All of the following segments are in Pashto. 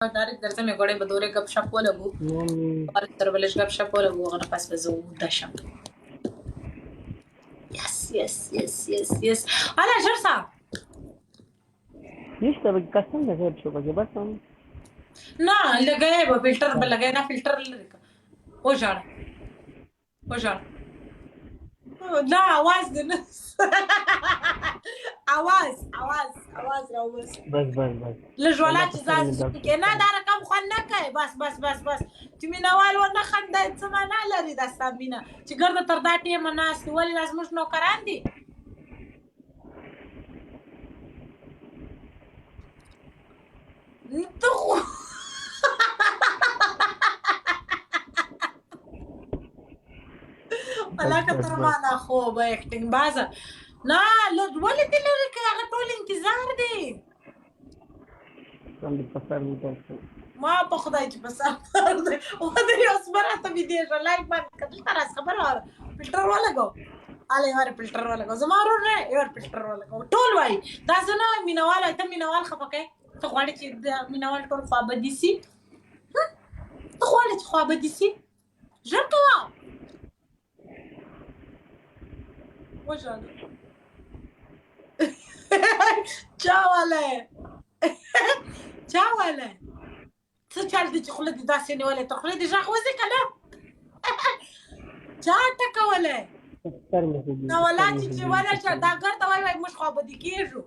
डायरेक्ट درته مې غوړې به دورې ګپ شپ ولګو اور تر بلش ګپ شپ ولګو هغه پس به زه وده شم یس اله ژر سه نشته به کسم ده غیر شو به بس هم نه لګای به فلټر به لګای نه فلټر لري وژاړه لا आवाज دې نه आवाज راوځي بس لژوالا چې ځان کې نه دا رقم خو نه کوي بس چې مینوال ونه خندای څه معنا لري دا سامینه چې ګرځه تر دا ټیمه ناست ولې لازم موږ نوکران دي ته علاقه تر ما نه خو به اکټینګ بازه نه ولې دې لري که هغه ټول انتظار دی ما په خدای چې په سر دی او دې اوس براته ویډیو لایک باندې کتل تر خبره فلټر ولګو اله یو فلټر ولګو زما ورور یو فلټر ولګو ټول وای دا زنه مینوال ته مینوال خپکه ته غواړې چې مینوال ټول خوابدي سي ته غواړې چې خوابدي سي ژر کوه وژاړه چاواله څه چل دي چې خوله دې داسې نیولې ته خوله دې غږ وځي که نه چا ټکولی نو ولا چې ونه شه دا ګرده وایي موږ خوابدي کېږو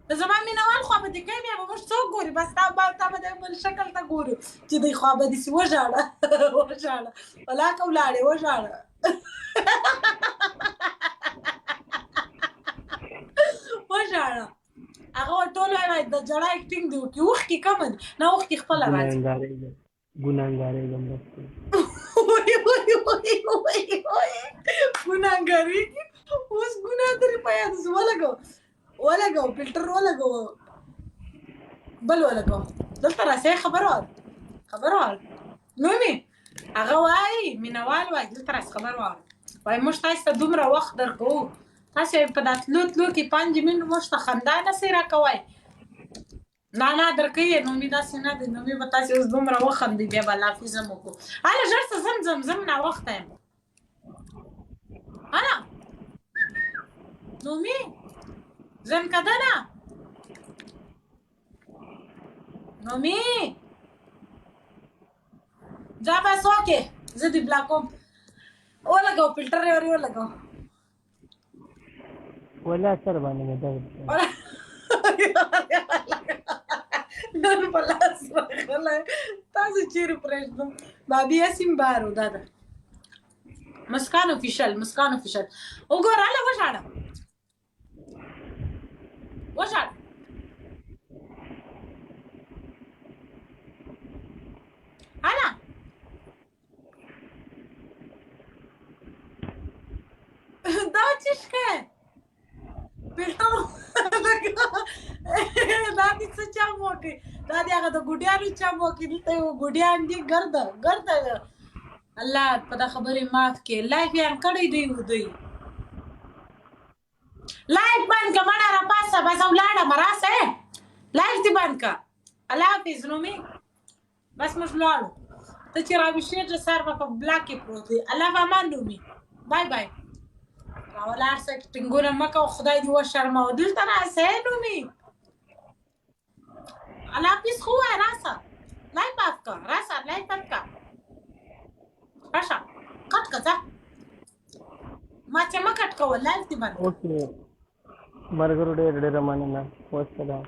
د زما مینهوال خوابدي کوي بیا به موږ څوک ګوري بس تا به د بل شکل ته ګورو چې دوی خوابدي سي وژاړه ولا که ولاړې وژاړه وژاړه هغه ټول وایي د ژړا اکټینګ دی وکړي اوښکې کمه دي نه اوښکې خپله راځي ګناهګارېږم ګناهګارېږي اوس ګناه درې په یاد اوس ولګو فلټر ولګو بل ولګو دلته راسئ خبر وار نومې هغه وایي مینهوال وایي دلته راسه خبر وار وایي موږ تاسو ته دومره وخت درکوو تاسو په دا تلو کې 5 منټ موږ ته خندا نسئ راکوی نه درکوي نومې داسې نه دی نومې به تاسې اوس دومره وخندئ بیا به لافظم وکړو هله ژر څه زم ناوخته یم هله نومې زن کدنه نومې جا بس اوکې زه دې بلاکوم ولګو فلټر یې ولګو ولا سر باندې مې درد نن په لاس راغلی تاسو چیرې پرېږدم بابي یاسین بارو دا ده مسکان افیشل وګوره هله وژاړه هله دا څه شکه فلټر دا دې څه چم وکړي دا دې هغه د ګوډیانو چم وکړي دلته یو ګوډیان دي ګرده الله په دا خبرې معاف کړي لایف یې کړی دوی لایف بند که مړه راپاسه بس ولاړه راسه لایف دې بند که الله حافظ نومې بس موږ ولاړو ته چې راویښېږې سر به په بلاک کې پروت دی الله په امان نومې بای راولاړ سه ټینګونه مه کوه خدای دې وشرموه دلته راسه نومې الله حافظ خو وایه راسه لایف آف که راسه لایف بند که راشه کټ که ځه ما چې مه کټ کوه لایف دې بند اوکې ملګرو ډېره مننه والسلام